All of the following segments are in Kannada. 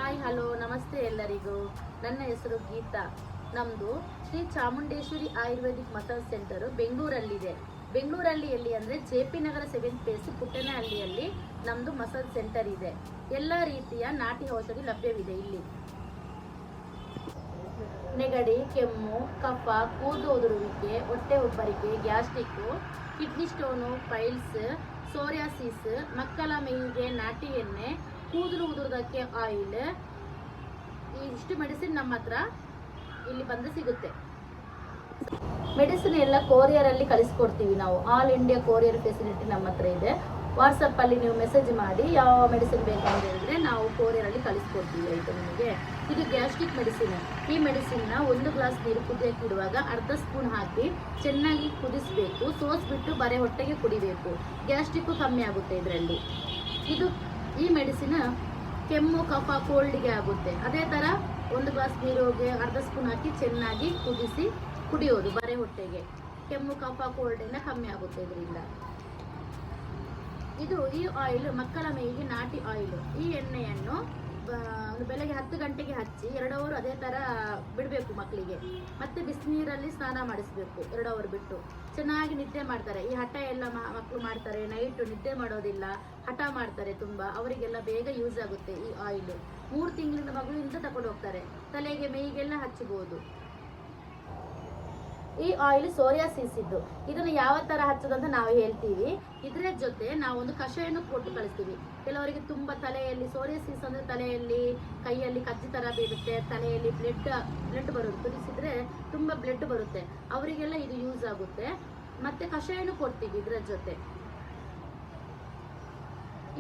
ಹಾಯ್ ಹಲೋ ನಮಸ್ತೆ ಎಲ್ಲರಿಗೂ. ನನ್ನ ಹೆಸರು ಗೀತಾ. ನಮ್ಮದು ಶ್ರೀ ಚಾಮುಂಡೇಶ್ವರಿ ಆಯುರ್ವೇದಿಕ್ ಮಸಾಜ್ ಸೆಂಟರು ಬೆಂಗಳೂರಲ್ಲಿದೆ. ಬೆಂಗಳೂರಲ್ಲಿ ಎಲ್ಲಿ ಅಂದರೆ JP ನಗರ 7th ಫೇಸ್ ಪುಟ್ಟನಹಳ್ಳಿಯಲ್ಲಿ ನಮ್ಮದು ಮಸಾಜ್ ಸೆಂಟರ್ ಇದೆ. ಎಲ್ಲ ರೀತಿಯ ನಾಟಿ ಔಷಧಿ ಲಭ್ಯವಿದೆ ಇಲ್ಲಿ. ನೆಗಡಿ, ಕೆಮ್ಮು, ಕಫ, ಕೂದಲು ಉದುರುವಿಕೆ, ಹೊಟ್ಟೆ ಉಬ್ಬರಿಕೆ, ಗ್ಯಾಸ್ಟ್ರಿಕ್ಕು, ಕಿಡ್ನಿ ಸ್ಟೋನು, ಪೈಲ್ಸ್, ಸೋರಿಯಾಸಿಸ್, ಮಕ್ಕಳ ಮೇವಿಗೆ ನಾಟಿ ಎಣ್ಣೆ, ಕೂದಲು ಉದುರುವುದಕ್ಕೆ ಆಯಿಲ್, ಇಷ್ಟು ಮೆಡಿಸಿನ್ ನಮ್ಮ ಹತ್ರ ಇಲ್ಲಿ ಬಂದು ಸಿಗುತ್ತೆ. ಮೆಡಿಸಿನ್ ಎಲ್ಲ ಕೊರಿಯರಲ್ಲಿ ಕಳಿಸ್ಕೊಡ್ತೀವಿ ನಾವು. ಆಲ್ ಇಂಡಿಯಾ ಕೊರಿಯರ್ ಫೆಸಿಲಿಟಿ ನಮ್ಮ ಹತ್ರ ಇದೆ. ವಾಟ್ಸಪ್ಪಲ್ಲಿ ನೀವು ಮೆಸೇಜ್ ಮಾಡಿ ಯಾವ ಮೆಡಿಸಿನ್ ಬೇಕಂತ ಹೇಳಿದ್ರೆ ನಾವು ಕೊರಿಯರಲ್ಲಿ ಕಳಿಸ್ಕೊಡ್ತೀವಿ. ಆಯಿತು ನಿಮಗೆ. ಇದು ಗ್ಯಾಸ್ಟ್ರಿಕ್ ಮೆಡಿಸಿನ್. ಈ ಮೆಡಿಸಿನ್ನ 1 ಗ್ಲಾಸ್ ನೀರು ಕುದಿಯಕ್ಕೆ ಇಡುವಾಗ ಅರ್ಧ ಸ್ಪೂನ್ ಹಾಕಿ ಚೆನ್ನಾಗಿ ಕುದಿಸಬೇಕು. ಸೋಸ್ಬಿಟ್ಟು ಬರೆ ಹೊಟ್ಟೆಗೆ ಕುಡಿಬೇಕು. ಗ್ಯಾಸ್ಟ್ರಿಕ್ಕು ಕಮ್ಮಿ ಆಗುತ್ತೆ ಇದರಲ್ಲಿ. ಈ ಮೆಡಿಸಿನ್ ಕೆಮ್ಮು, ಕಫ, ಕೋಲ್ಡ್ಗೆ ಆಗುತ್ತೆ. ಅದೇ ಥರ 1 ಗ್ಲಾಸ್ ನೀರಿಗೆ ಅರ್ಧ ಸ್ಪೂನ್ ಹಾಕಿ ಚೆನ್ನಾಗಿ ಕುದಿಸಿ ಕುಡಿಯೋದು ಬರೆ ಹೊಟ್ಟೆಗೆ. ಕೆಮ್ಮು, ಕಫ, ಕೋಲ್ಡ್ ಎಲ್ಲ ಕಮ್ಮಿ ಆಗುತ್ತೆ ಇದರಿಂದ. ಈ ಆಯಿಲ್ ಮಕ್ಕಳ ಮೇವಿಗೆ ನಾಟಿ ಆಯಿಲ್. ಈ ಎಣ್ಣೆಯನ್ನು ಬೆಳಗ್ಗೆ 10 ಗಂಟೆಗೆ ಹಚ್ಚಿ 2 ಅವರ್ ಅದೇ ಥರ ಬಿಡಬೇಕು ಮಕ್ಕಳಿಗೆ. ಮತ್ತೆ ಬಿಸಿನೀರಲ್ಲಿ ಸ್ನಾನ ಮಾಡಿಸ್ಬೇಕು 2 ಅವರ್ ಬಿಟ್ಟು. ಚೆನ್ನಾಗಿ ನಿದ್ದೆ ಮಾಡ್ತಾರೆ. ಈ ಹಠ ಎಲ್ಲ ಮಕ್ಕಳು ಮಾಡ್ತಾರೆ, ನೈಟು ನಿದ್ದೆ ಮಾಡೋದಿಲ್ಲ, ಹಠ ಮಾಡ್ತಾರೆ ತುಂಬ. ಅವರಿಗೆಲ್ಲ ಬೇಗ ಯೂಸ್ ಆಗುತ್ತೆ ಈ ಆಯಿಲ್. 3 ತಿಂಗಳಿಂದ ಮಗುವಿಂದ ತಗೊಂಡು ಹೋಗ್ತಾರೆ. ತಲೆಗೆ ಮೈಗೆಲ್ಲ ಹಚ್ಚಬಹುದು. ಈ ಆಯಿಲ್ ಸೋರಿಯಾಸಿಸ್ ಇದ್ದು. ಇದನ್ನು ಯಾವ ಥರ ಹಚ್ಚೋದಂತ ನಾವು ಹೇಳ್ತೀವಿ. ಇದರ ಜೊತೆ ನಾವು ಒಂದು ಕಷಾಯನೂ ಕೊಟ್ಟು ಕಳಿಸ್ತೀವಿ. ಕೆಲವರಿಗೆ ತುಂಬ ತಲೆಯಲ್ಲಿ ಸೋರಿಯಾಸಿಸ್ ಅಂದರೆ ತಲೆಯಲ್ಲಿ ಕೈಯಲ್ಲಿ ಕಜ್ಜಿ ಥರ ಬೀಳುತ್ತೆ, ತಲೆಯಲ್ಲಿ ಬ್ಲಡ್ ಬರುತ್ತೆ. ಕುದಿಸಿದ್ರೆ ತುಂಬ ಬ್ಲಡ್ ಬರುತ್ತೆ. ಅವರಿಗೆಲ್ಲ ಇದು ಯೂಸ್ ಆಗುತ್ತೆ. ಮತ್ತೆ ಕಷಾಯನೂ ಕೊಡ್ತೀವಿ ಇದರ ಜೊತೆ.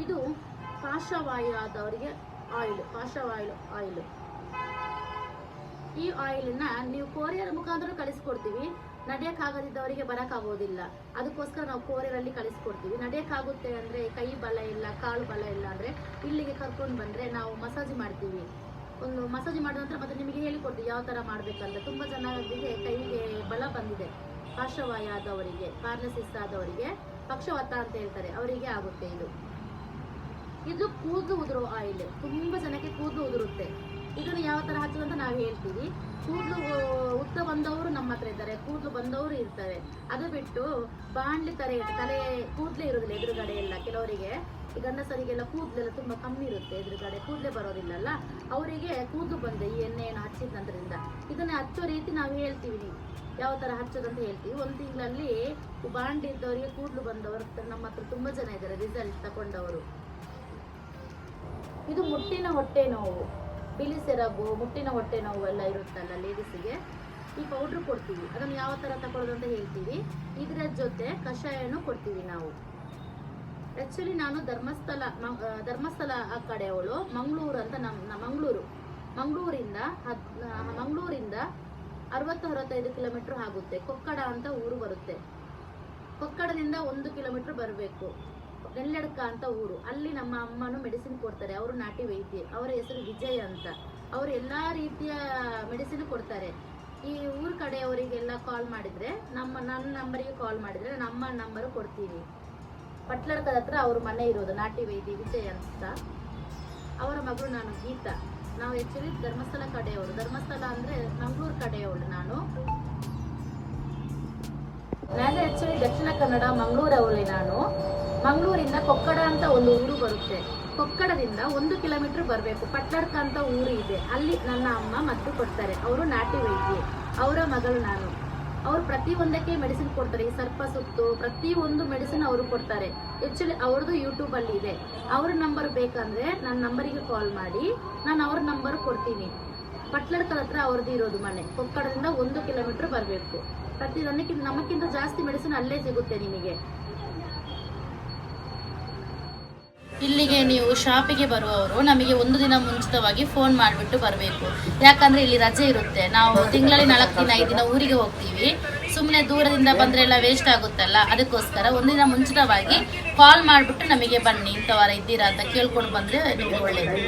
ಇದು ಪಾರ್ಶ್ವವಾಯು ಆದವರಿಗೆ ಆಯಿಲ್. ಈ ಆಯಿಲನ್ನ ನೀವು ಕೊರಿಯರ್ ಮುಖಾಂತರ ಕಳಿಸ್ಕೊಡ್ತೀವಿ. ನಡೆಯೋಕ್ಕಾಗದಿದ್ದವರಿಗೆ ಬರೋಕ್ಕಾಗೋದಿಲ್ಲ, ಅದಕ್ಕೋಸ್ಕರ ನಾವು ಕೊರಿಯರಲ್ಲಿ ಕಳಿಸ್ಕೊಡ್ತೀವಿ. ನಡೆಯೋಕ್ಕಾಗುತ್ತೆ ಅಂದರೆ ಕೈ ಬಲ ಇಲ್ಲ, ಕಾಲು ಬಲ ಇಲ್ಲ ಅಂದರೆ ಇಲ್ಲಿಗೆ ಕರ್ಕೊಂಡು ಬಂದರೆ ನಾವು ಮಸಾಜ್ ಮಾಡ್ತೀವಿ. ಒಂದು ಮಸಾಜ್ ಮಾಡಿದ ನಂತರ ಮತ್ತೆ ನಿಮಗೆ ಹೇಳಿಕೊಡ್ತೀವಿ ಯಾವ ಥರ ಮಾಡಬೇಕಂತ. ತುಂಬ ಜನರಿಗೆ ಕೈಗೆ ಬಲ ಬಂದಿದೆ. ಪಾರ್ಶ್ವವಾಯು ಆದವರಿಗೆ, ಪ್ಯಾರಲಿಸಿಸ್ ಆದವರಿಗೆ, ಪಕ್ಷವಾತ ಅಂತ ಹೇಳ್ತಾರೆ, ಅವರಿಗೆ ಆಗುತ್ತೆ ಇದು ಕೂದಲು ಉದುರೋ ಆಯಿಲ್. ತುಂಬ ಜನಕ್ಕೆ ಕೂದಲು ಉದುರುತ್ತೆ. ಇದನ್ನು ಯಾವ ಥರ ಹಚ್ಚೋದಂತ ನಾವು ಹೇಳ್ತೀವಿ. ಕೂದಲು ಉದ್ದ ಬಂದವರು ನಮ್ಮ ಹತ್ರ ಇದ್ದಾರೆ, ಕೂದಲು ಬಂದವರು ಇರ್ತಾರೆ. ಅದು ಬಿಟ್ಟು ಬಾಣ್ಲಿ ತಲೆ ಕೂದಲೇ ಇರೋದಿಲ್ಲ ಎದುರುಗಡೆ ಎಲ್ಲ. ಕೆಲವರಿಗೆ ಈ ಗಂಡಸರಿಗೆಲ್ಲ ಕೂದಲೆಲ್ಲ ತುಂಬ ಕಮ್ಮಿ ಇರುತ್ತೆ, ಎದುರುಗಡೆ ಕೂದಲೇ ಬರೋದಿಲ್ಲಲ್ಲ. ಅವರಿಗೆ ಕೂದಲು ಬಂದೆ ಈ ಎಣ್ಣೆಯನ್ನು ಹಚ್ಚಿದ ನಂತರದಿಂದ. ಇದನ್ನು ಹಚ್ಚೋ ರೀತಿ ನಾವು ಹೇಳ್ತೀವಿ, ನೀವು ಯಾವ ಥರ ಹಚ್ಚೋದಂತ ಹೇಳ್ತೀವಿ. 1 ತಿಂಗಳಲ್ಲಿ ಬಾಂಡಿ ಇದ್ದವರಿಗೆ ಕೂದಲು ಬಂದವರು ನಮ್ಮ ಹತ್ರ ತುಂಬ ಜನ ಇದ್ದಾರೆ, ರಿಸಲ್ಟ್ ತಗೊಂಡವರು. ಇದು ಮುಟ್ಟಿನ ಹೊಟ್ಟೆ ನೋವು, ಬಿಳಿ ಸೆರಗು, ಮುಟ್ಟಿನ ಹೊಟ್ಟೆ ನೋವು ಎಲ್ಲ ಇರುತ್ತಲ್ಲ ಲೇಡೀಸಿಗೆ, ಈ ಪೌಡ್ರ್ ಕೊಡ್ತೀವಿ. ಅದನ್ನು ಯಾವ ಥರ ತಗೊಳ್ಳೋದು ಅಂತ ಹೇಳ್ತೀವಿ. ಇದರ ಜೊತೆ ಕಷಾಯನೂ ಕೊಡ್ತೀವಿ ನಾವು. ಆ್ಯಕ್ಚುಲಿ ನಾನು ಧರ್ಮಸ್ಥಳ ಆ ಕಡೆಯವಳು. ಮಂಗಳೂರು ಅಂತ ಮಂಗಳೂರಿಂದ 60-65 ಕಿಲೋಮೀಟ್ರ್ ಆಗುತ್ತೆ. ಕೊಕ್ಕಡ ಅಂತ ಊರು ಬರುತ್ತೆ. ಕೊಕ್ಕಡದಿಂದ 1 ಕಿಲೋಮೀಟ್ರ್ ಬರಬೇಕು. ನೆಲ್ಲಡ್ಕ ಅಂತ ಊರು. ಅಲ್ಲಿ ನಮ್ಮ ಅಮ್ಮನೂ ಮೆಡಿಸಿನ್ ಕೊಡ್ತಾರೆ. ಅವರು ನಾಟಿ ವೈದ್ಯ. ಅವರ ಹೆಸರು ವಿಜಯ್ ಅಂತ. ಅವರು ಎಲ್ಲ ರೀತಿಯ ಮೆಡಿಸಿನ್ ಕೊಡ್ತಾರೆ. ಈ ಊರ ಕಡೆಯವರಿಗೆಲ್ಲ ಕಾಲ್ ಮಾಡಿದರೆ ನನ್ನ ನಂಬರಿಗೆ ಕಾಲ್ ಮಾಡಿದರೆ ನಮ್ಮ ನಂಬರು ಕೊಡ್ತೀವಿ. ಪಟ್ಲಡ್ಕದ ಹತ್ರ ಅವ್ರ ಮನೆ ಇರೋದು, ನಾಟಿ ವೈದ್ಯ ವಿಜಯ್ ಅಂತ. ಅವರ ಮಗಳು ನಾನು ಗೀತಾ. ನಾವು ಆ್ಯಕ್ಚುಲಿ ಧರ್ಮಸ್ಥಳ ಕಡೆಯವರು. ಧರ್ಮಸ್ಥಳ ಅಂದರೆ ಮಂಗಳೂರು ಕಡೆಯವಳು ನಾನು ಆ್ಯಕ್ಚುಲಿ ದಕ್ಷಿಣ ಕನ್ನಡ ಮಂಗಳೂರವಳೆ ನಾನು. ಮಂಗಳೂರಿಂದ ಕೊಕ್ಕಡ ಅಂತ ಒಂದು ಊರು ಬರುತ್ತೆ. ಕೊಕ್ಕಡದಿಂದ 1 ಕಿಲೋಮೀಟ್ರ್ ಬರಬೇಕು. ಪಟ್ಲಡ್ಕ ಅಂತ ಊರು ಇದೆ. ಅಲ್ಲಿ ನನ್ನ ಅಮ್ಮ ಮದ್ದು ಕೊಡ್ತಾರೆ. ಅವರು ನಾಟಿ ವೈದ್ಯೆ. ಅವರ ಮಗಳು ನಾನು. ಅವರು ಪ್ರತಿಯೊಂದಕ್ಕೆ ಮೆಡಿಸಿನ್ ಕೊಡ್ತಾರೆ. ಈ ಸರ್ಪ ಸುತ್ತು ಪ್ರತಿಯೊಂದು ಮೆಡಿಸಿನ್ ಅವರು ಕೊಡ್ತಾರೆ. ಆ್ಯಕ್ಚುಲಿ ಅವ್ರದ್ದು ಯೂಟ್ಯೂಬಲ್ಲಿ ಇದೆ. ಅವ್ರ ನಂಬರ್ ಬೇಕಂದರೆ ನನ್ನ ನಂಬರಿಗೆ ಕಾಲ್ ಮಾಡಿ, ನಾನು ಅವ್ರ ನಂಬರ್ ಕೊಡ್ತೀನಿ. ಪಟ್ಲಡ್ಕದ ಹತ್ರ ಅವ್ರದ್ದು ಇರೋದು ಮನೆ. ಕೊಕ್ಕಡದಿಂದ 1 ಕಿಲೋಮೀಟ್ರ್ ಬರಬೇಕು. ನಮಗಿಂತ ಜಾಸ್ತಿ ಮೆಡಿಸಿನ್ ಅಲ್ಲೇ ಸಿಗುತ್ತೆ ನಿಮಗೆ. ಇಲ್ಲಿಗೆ ನೀವು ಶಾಪಿಗೆ ಬರುವವರು ನಮಗೆ 1 ದಿನ ಮುಂಚಿತವಾಗಿ ಫೋನ್ ಮಾಡಿಬಿಟ್ಟು ಬರಬೇಕು. ಯಾಕಂದರೆ ಇಲ್ಲಿ ರಜೆ ಇರುತ್ತೆ. ನಾವು ತಿಂಗಳಲ್ಲಿ 4 ದಿನ 5 ದಿನ ಊರಿಗೆ ಹೋಗ್ತೀವಿ. ಸುಮ್ಮನೆ ದೂರದಿಂದ ಬಂದರೆ ಎಲ್ಲ ವೇಸ್ಟ್ ಆಗುತ್ತಲ್ಲ. ಅದಕ್ಕೋಸ್ಕರ 1 ದಿನ ಮುಂಚಿತವಾಗಿ ಕಾಲ್ ಮಾಡಿಬಿಟ್ಟು ನಮಗೆ ಬನ್ನಿ, ಇಂಥವಾರ ಇದ್ದೀರಾ ಅಂತ ಕೇಳ್ಕೊಂಡು ಬಂದರೆ ನಿಮಗೆ ಒಳ್ಳೆಯದು.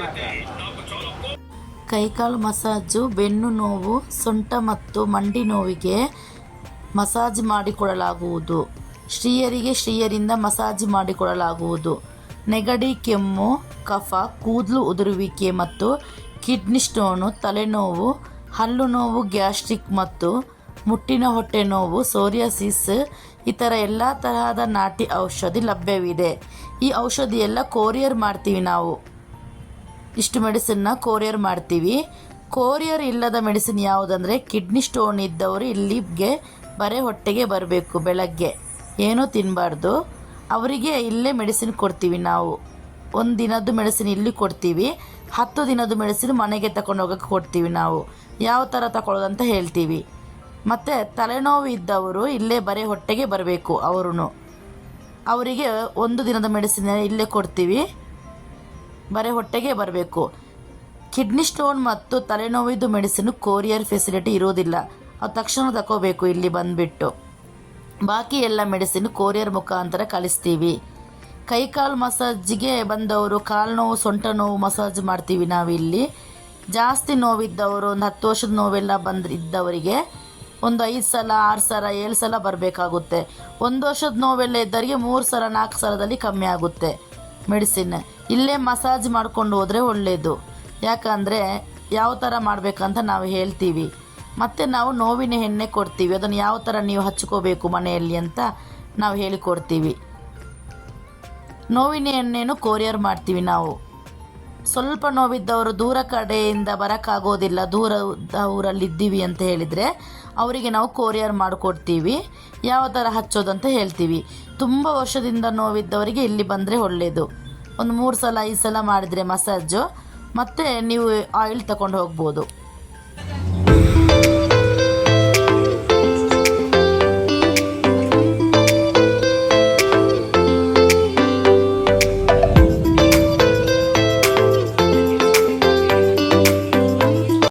ಕೈಕಾಲು ಮಸಾಜು, ಬೆನ್ನು ನೋವು, ಸೊಂಟ ಮತ್ತು ಮಂಡಿ ನೋವಿಗೆ ಮಸಾಜ್ ಮಾಡಿಕೊಡಲಾಗುವುದು. ಸ್ತ್ರೀಯರಿಂದ ಮಸಾಜ್ ಮಾಡಿಕೊಡಲಾಗುವುದು. ನೆಗಡಿ, ಕೆಮ್ಮು, ಕಫ, ಕೂದಲು ಉದುರುವಿಕೆ ಮತ್ತು ಕಿಡ್ನಿ ಸ್ಟೋನು, ತಲೆನೋವು, ಹಲ್ಲು ನೋವು, ಗ್ಯಾಸ್ಟ್ರಿಕ್ ಮತ್ತು ಮುಟ್ಟಿನ ಹೊಟ್ಟೆ ನೋವು, ಸೋರಿಯಾಸಿಸ್ ಈ ಥರ ಎಲ್ಲ ತರಹದ ನಾಟಿ ಔಷಧಿ ಲಭ್ಯವಿದೆ. ಈ ಔಷಧಿ ಎಲ್ಲ ಕೊರಿಯರ್ ಮಾಡ್ತೀವಿ ನಾವು. ಇಷ್ಟು ಮೆಡಿಸಿನ್ನ ಕೊರಿಯರ್ ಮಾಡ್ತೀವಿ. ಕೊರಿಯರ್ ಇಲ್ಲದ ಮೆಡಿಸಿನ್ ಯಾವುದಂದರೆ ಕಿಡ್ನಿ ಸ್ಟೋನ್ ಇದ್ದವರು ಇಲ್ಲಿಗೆ ಬರೀ ಹೊಟ್ಟೆಗೆ ಬರಬೇಕು. ಬೆಳಗ್ಗೆ ಏನೂ ತಿನ್ನಬಾರ್ದು. ಅವರಿಗೆ ಇಲ್ಲೇ ಮೆಡಿಸಿನ್ ಕೊಡ್ತೀವಿ ನಾವು. 1 ದಿನದ್ದು ಮೆಡಿಸಿನ್ ಇಲ್ಲಿ ಕೊಡ್ತೀವಿ. 10 ದಿನದ ಮೆಡಿಸಿನ್ ಮನೆಗೆ ತಗೊಂಡು ಹೋಗೋಕ್ಕೆ ಕೊಡ್ತೀವಿ ನಾವು. ಯಾವ ಥರ ತಗೊಳ್ಳೋದಂತ ಹೇಳ್ತೀವಿ. ಮತ್ತು ತಲೆನೋವು ಇದ್ದವರು ಇಲ್ಲೇ ಬರೀ ಹೊಟ್ಟೆಗೆ ಬರಬೇಕು. ಅವರಿಗೆ 1 ದಿನದ ಮೆಡಿಸಿನ್ ಇಲ್ಲೇ ಕೊಡ್ತೀವಿ. ಬರೀ ಹೊಟ್ಟೆಗೆ ಬರಬೇಕು. ಕಿಡ್ನಿ ಸ್ಟೋನ್ ಮತ್ತು ತಲೆನೋವಿದ್ದು ಮೆಡಿಸಿನ್ ಕೊರಿಯರ್ ಫೆಸಿಲಿಟಿ ಇರೋದಿಲ್ಲ. ಅದು ತಕ್ಷಣ ತಗೋಬೇಕು ಇಲ್ಲಿ ಬಂದುಬಿಟ್ಟು. ಬಾಕಿ ಎಲ್ಲ ಮೆಡಿಸಿನ್ ಕೊರಿಯರ್ ಮುಖಾಂತರ ಕಳಿಸ್ತೀವಿ. ಕೈಕಾಲು ಮಸಾಜಿಗೆ ಬಂದವರು ಕಾಲು ನೋವು, ಸೊಂಟ ನೋವು ಮಸಾಜ್ ಮಾಡ್ತೀವಿ ನಾವಿಲ್ಲಿ. ಜಾಸ್ತಿ ನೋವಿದ್ದವರು, ಒಂದು 10 ವರ್ಷದ ನೋವೆಲ್ಲ ಇದ್ದವರಿಗೆ ಒಂದು 5 ಸಲ, 6 ಸಲ, 7 ಸಲ ಬರಬೇಕಾಗುತ್ತೆ. 1 ವರ್ಷದ ನೋವೆಲ್ಲ ಇದ್ದವರಿಗೆ 3 ಸಲ, 4 ಸಲದಲ್ಲಿ ಕಮ್ಮಿ ಆಗುತ್ತೆ ಮೆಡಿಸಿನ್. ಇಲ್ಲೇ ಮಸಾಜ್ ಮಾಡ್ಕೊಂಡು ಹೋದರೆ ಒಳ್ಳೆಯದು. ಯಾಕಂದರೆ ಯಾವ ಥರ ಮಾಡಬೇಕಂತ ನಾವು ಹೇಳ್ತೀವಿ. ಮತ್ತು ನಾವು ನೋವಿನ ಎಣ್ಣೆ ಕೊಡ್ತೀವಿ. ಅದನ್ನು ಯಾವ ಥರ ನೀವು ಹಚ್ಕೋಬೇಕು ಮನೆಯಲ್ಲಿ ಅಂತ ನಾವು ಹೇಳಿಕೊಡ್ತೀವಿ. ನೋವಿನ ಎಣ್ಣೆನೂ ಕೊರಿಯರ್ ಮಾಡ್ತೀವಿ ನಾವು. ಸ್ವಲ್ಪ ನೋವಿದ್ದವರು ದೂರ ಕಡೆಯಿಂದ ಬರೋಕ್ಕಾಗೋದಿಲ್ಲ, ದೂರದ ಊರಲ್ಲಿದ್ದೀವಿ ಅಂತ ಹೇಳಿದರೆ ಅವರಿಗೆ ನಾವು ಕೊರಿಯರ್ ಮಾಡಿಕೊಡ್ತೀವಿ. ಯಾವ ಥರ ಹಚ್ಚೋದಂತ ಹೇಳ್ತೀವಿ. ತುಂಬ ವರ್ಷದಿಂದ ನೋವಿದ್ದವರಿಗೆ ಇಲ್ಲಿ ಬಂದರೆ ಒಳ್ಳೆಯದು. ಒಂದು 3 ಸಲ 5 ಸಲ ಮಾಡಿದರೆ ಮಸಾಜು, ಮತ್ತು ನೀವು ಆಯಿಲ್ ತಗೊಂಡು ಹೋಗ್ಬೋದು.